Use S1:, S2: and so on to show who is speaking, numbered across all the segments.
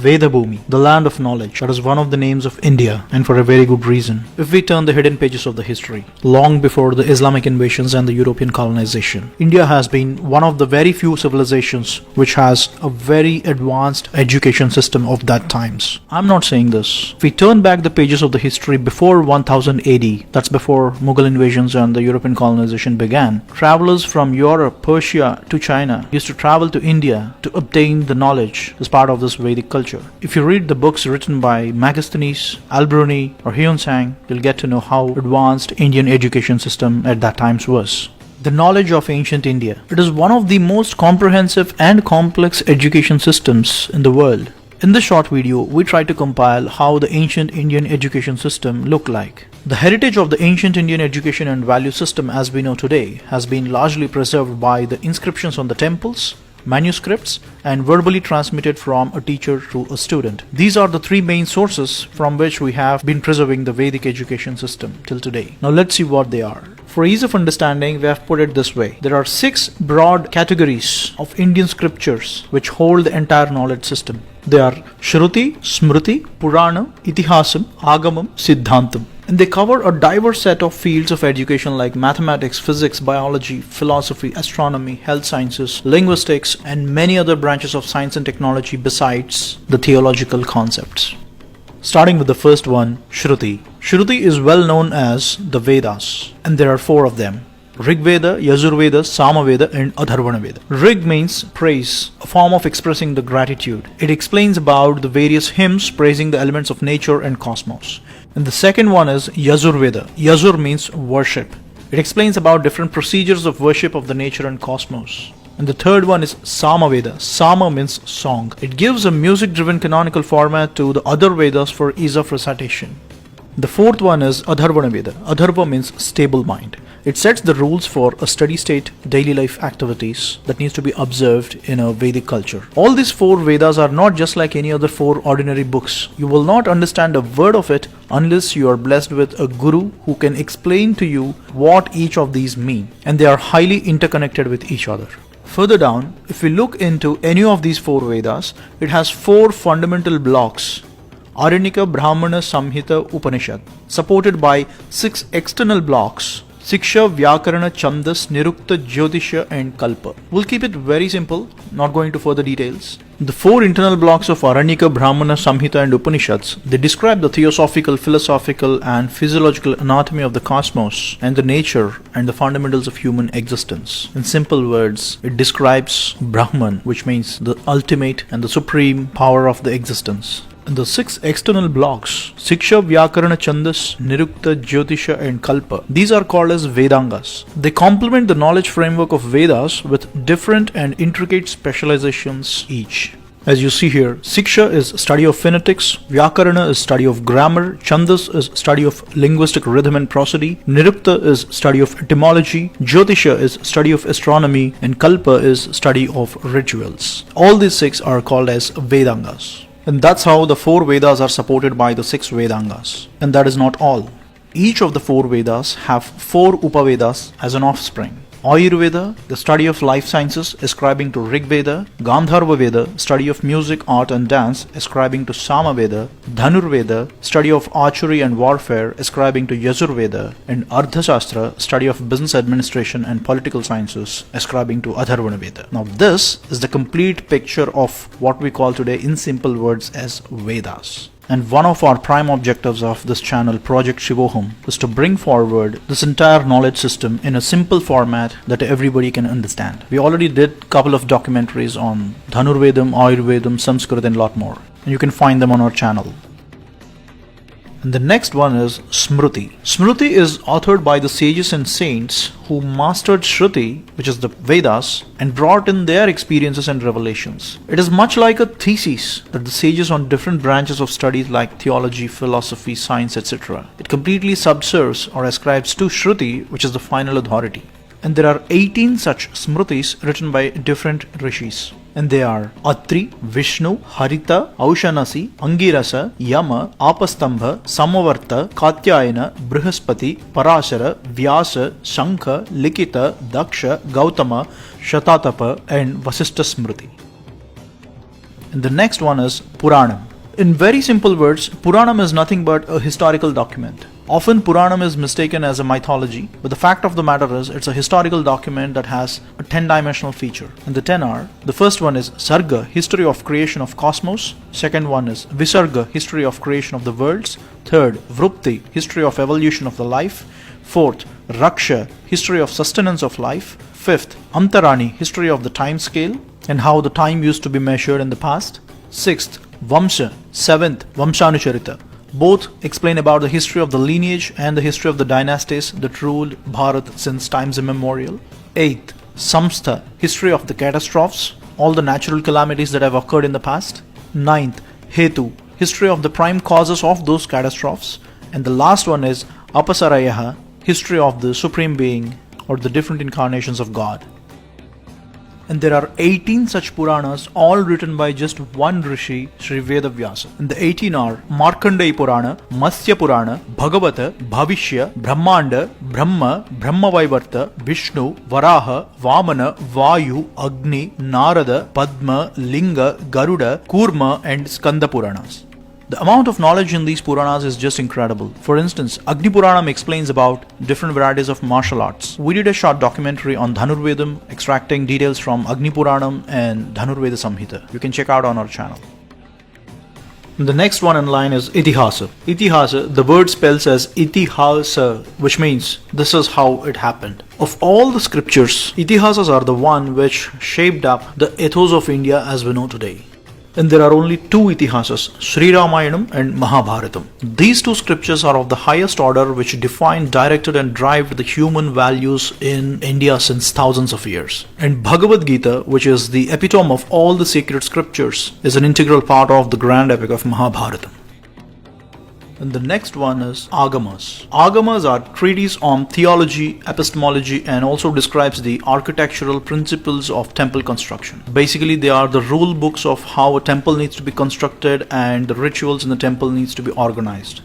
S1: Vedabhumi, the land of knowledge. That is one of the names of India, and for a very good reason. If we turn the hidden pages of the history, long before the Islamic invasions and the European colonization, India has been one of the very few civilizations which has a very advanced education system of that times. I'm not saying this. If we turn back the pages of the history before 1000 AD, that's before Mughal invasions and the European colonization began, travelers from Europe, Persia to China used to travel to India to obtain the knowledge as part of this Vedic culture. If you read the books written by Megasthenes, Al-Biruni or Hyun-Sang, you'll get to know how advanced Indian education system at that time was. The knowledge of ancient India. It is one of the most comprehensive and complex education systems in the world. In this short video, we try to compile how the ancient Indian education system looked like. The heritage of the ancient Indian education and value system as we know today has been largely preserved by the inscriptions on the temples, manuscripts, and verbally transmitted from a teacher to a student. These are the three main sources from which we have been preserving the Vedic education system till today. Now let's see what they are. For ease of understanding, we have put it this way. There are 6 broad categories of Indian scriptures which hold the entire knowledge system. They are Shruti, Smriti, Purana, Itihasam, Agamam, Siddhantam. And they cover a diverse set of fields of education like mathematics, physics, biology, philosophy, astronomy, health sciences, linguistics, and many other branches of science and technology besides the theological concepts. Starting with the first one, Shruti. Shruti is well known as the Vedas, and there are 4 of them. Rig Veda, Yajur Veda, Samaveda, and Atharvana Veda. Rig means praise, a form of expressing the gratitude. It explains about the various hymns praising the elements of nature and cosmos. And the second one is Yajur Veda. Yajur means worship. It explains about different procedures of worship of the nature and cosmos. And the third one is Samaveda. Sama means song. It gives a music-driven canonical format to the other Vedas for ease of recitation. The fourth one is Atharvana Veda. Atharva means stable mind. It sets the rules for a steady state daily life activities that needs to be observed in a Vedic culture. All these 4 Vedas are not just like any other 4 ordinary books. You will not understand a word of it unless you are blessed with a guru who can explain to you what each of these mean. And they are highly interconnected with each other. Further down, if we look into any of these 4 Vedas, it has 4 fundamental blocks. Aranyaka, Brahmana, Samhita, Upanishad, supported by 6 external blocks. Siksha, Vyakarana, Chandas, Nirukta, Jyotisha, and Kalpa. We'll keep it very simple, not going into further details. The 4 internal blocks of Aranyaka, Brahmana, Samhita, and Upanishads, they describe the theosophical, philosophical, and physiological anatomy of the cosmos and the nature and the fundamentals of human existence. In simple words, it describes Brahman, which means the ultimate and the supreme power of the existence. And the 6 external blocks, Siksha, Vyakarana, Chandas, Nirukta, Jyotisha, and Kalpa, these are called as Vedangas. They complement the knowledge framework of Vedas with different and intricate specializations each. As you see here, Siksha is study of phonetics, Vyakarana is study of grammar, Chandas is study of linguistic rhythm and prosody, Nirukta is study of etymology, Jyotisha is study of astronomy, and Kalpa is study of rituals. All these 6 are called as Vedangas. And that's how the 4 Vedas are supported by the 6 Vedangas. And that is not all. Each of the 4 Vedas have 4 Upavedas as an offspring. Ayurveda, the study of life sciences, ascribing to Rig Veda. Gandharva Veda, study of music, art and dance, ascribing to Samaveda. Dhanurveda, study of archery and warfare, ascribing to Yajurveda. And Ardhashastra, study of business administration and political sciences, ascribing to Atharvana Veda. Now this is the complete picture of what we call today in simple words as Vedas. And one of our prime objectives of this channel, Project Shivoham, is to bring forward this entire knowledge system in a simple format that everybody can understand. We already did a couple of documentaries on Dhanurvedam, Ayurvedam, Sanskrit, and a lot more. And you can find them on our channel. And the next one is Smriti. Smriti is authored by the sages and saints who mastered Shruti, which is the Vedas, and brought in their experiences and revelations. It is much like a thesis that the sages on different branches of studies like theology, philosophy, science, etc. It completely subserves or ascribes to Shruti, which is the final authority. And there are 18 such Smritis written by different rishis. And they are Atri, Vishnu, Harita, Aushanasi, Angirasa, Yama, Apastambha, Samavarta, Katyayana, Brihaspati, Parashara, Vyasa, Shankha, Likita, Daksha, Gautama, Shatatapa, and Vasishtha Smriti. And the next one is Puranam. In very simple words, Puranam is nothing but a historical document. Often Puranam is mistaken as a mythology, but the fact of the matter is it's a historical document that has a 10-dimensional feature. And the 10 are, the first one is Sarga, history of creation of cosmos. Second one is Visarga, history of creation of the worlds. Third, Vrupti, history of evolution of the life. Fourth, Raksha, history of sustenance of life. Fifth, Antarani, history of the time scale and how the time used to be measured in the past. Sixth, Vamsha. Seventh, Vamshanucharita. Both explain about the history of the lineage and the history of the dynasties that ruled Bharat since times immemorial. Eighth, Samstha, history of the catastrophes, all the natural calamities that have occurred in the past. Ninth, Hetu, history of the prime causes of those catastrophes. And the last one is Apasarayaha, history of the Supreme Being or the different incarnations of God. And there are 18 such Puranas, all written by just one Rishi, Sri Vedavyasa. And the 18 are Markandeya Purana, Matsya Purana, Bhagavata, Bhavishya, Brahmanda, Brahma, Brahmavaivarta, Vishnu, Varaha, Vamana, Vayu, Agni, Narada, Padma, Linga, Garuda, Kurma and Skanda Puranas. The amount of knowledge in these Puranas is just incredible. For instance, Agni Puranam explains about different varieties of martial arts. We did a short documentary on Dhanurvedam, extracting details from Agni Puranam and Dhanurveda Samhita. You can check out on our channel. The next one in line is Itihasa. Itihasa, the word spells as Itihasa, which means this is how it happened. Of all the scriptures, Itihasas are the one which shaped up the ethos of India as we know today. And there are only two Itihasas, Sri Ramayanam and Mahabharatam. These two scriptures are of the highest order which defined, directed and drive the human values in India since thousands of years. And Bhagavad Gita, which is the epitome of all the sacred scriptures, is an integral part of the grand epic of Mahabharatam. And the next one is Agamas. Agamas are treatises on theology, epistemology and also describes the architectural principles of temple construction. Basically, they are the rule books of how a temple needs to be constructed and the rituals in the temple needs to be organized.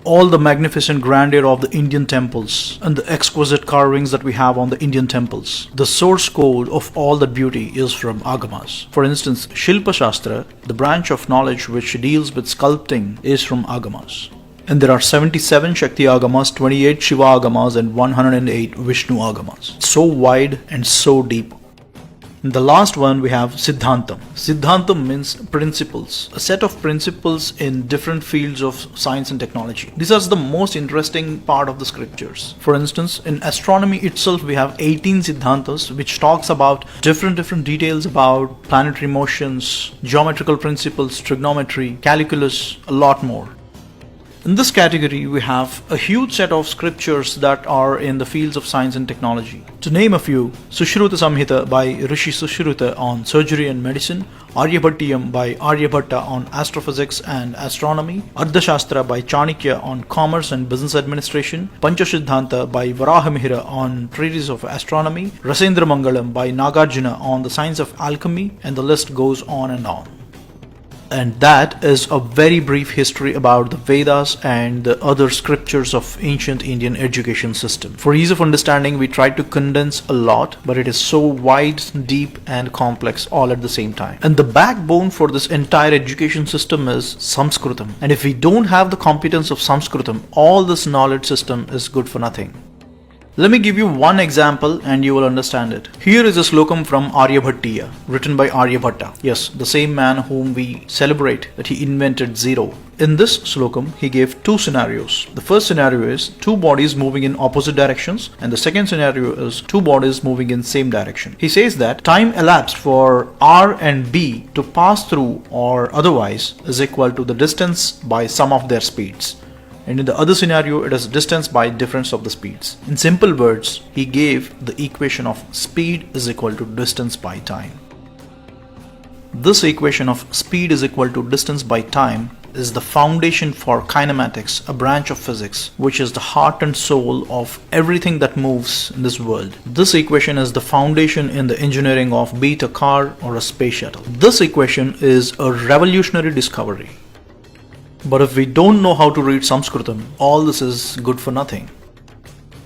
S1: All the magnificent grandeur of the Indian temples and the exquisite carvings that we have on the Indian temples. The source code of all that beauty is from Agamas. For instance, Shilpa Shastra, the branch of knowledge which deals with sculpting, is from Agamas. And there are 77 Shakti Agamas, 28 Shiva Agamas and 108 Vishnu Agamas. So wide and so deep. In the last one we have Siddhantam. Siddhantam means principles, a set of principles in different fields of science and technology. These are the most interesting part of the scriptures. For instance, in astronomy itself we have 18 Siddhantas which talks about different details about planetary motions, geometrical principles, trigonometry, calculus, a lot more. In this category, we have a huge set of scriptures that are in the fields of science and technology. To name a few, Sushruta Samhita by Rishi Sushruta on surgery and medicine, Aryabhattiyam by Aryabhatta on astrophysics and astronomy, Ardhashastra by Chanakya on commerce and business administration, Panchasiddhanta by Varahamihira on treatise of astronomy, Rasendra Mangalam by Nagarjuna on the science of alchemy, and the list goes on and on. And that is a very brief history about the Vedas and the other scriptures of ancient Indian education system. For ease of understanding, we tried to condense a lot, but it is so wide, deep and complex all at the same time. And the backbone for this entire education system is Sanskritam. And if we don't have the competence of Sanskritam, all this knowledge system is good for nothing. Let me give you one example and you will understand it. Here is a slokam from Aryabhattiya, written by Aryabhatta. Yes, the same man whom we celebrate that he invented zero. In this slokam, he gave two scenarios. The first scenario is two bodies moving in opposite directions, and the second scenario is two bodies moving in same direction. He says that time elapsed for R and B to pass through or otherwise is equal to the distance by sum of their speeds. And in the other scenario, it is distance by difference of the speeds. In simple words, he gave the equation of speed is equal to distance by time. This equation of speed is equal to distance by time is the foundation for kinematics, a branch of physics, which is the heart and soul of everything that moves in this world. This equation is the foundation in the engineering of be it a car or a space shuttle. This equation is a revolutionary discovery. But if we don't know how to read Sanskritam, all this is good for nothing.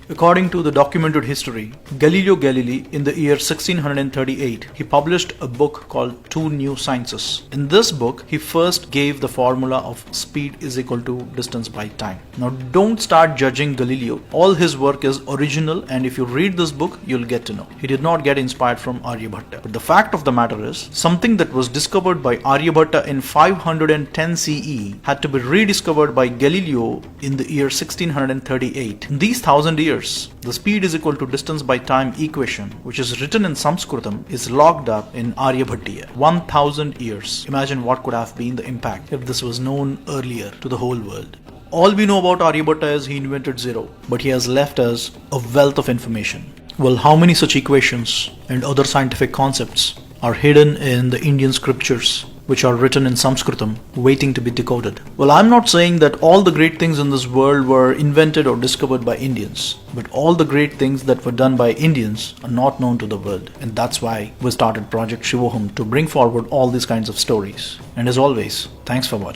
S1: According to the documented history, Galileo Galilei in the year 1638, he published a book called Two New Sciences. In this book, he first gave the formula of speed is equal to distance by time. Now don't start judging Galileo. All his work is original, and if you read this book, you'll get to know. He did not get inspired from Aryabhatta. But the fact of the matter is, something that was discovered by Aryabhatta in 510 CE had to be rediscovered by Galileo in the year 1638. In these 1000 years, the speed is equal to distance by time equation, which is written in Sanskritam, is locked up in Aryabhatiya. 1000 years. Imagine what could have been the impact if this was known earlier to the whole world. All we know about Aryabhatta is he invented zero, but he has left us a wealth of information. Well, how many such equations and other scientific concepts are hidden in the Indian scriptures, which are written in Sanskritam, waiting to be decoded? Well, I'm not saying that all the great things in this world were invented or discovered by Indians, but all the great things that were done by Indians are not known to the world. And that's why we started Project Shivoham, to bring forward all these kinds of stories. And as always, thanks for watching.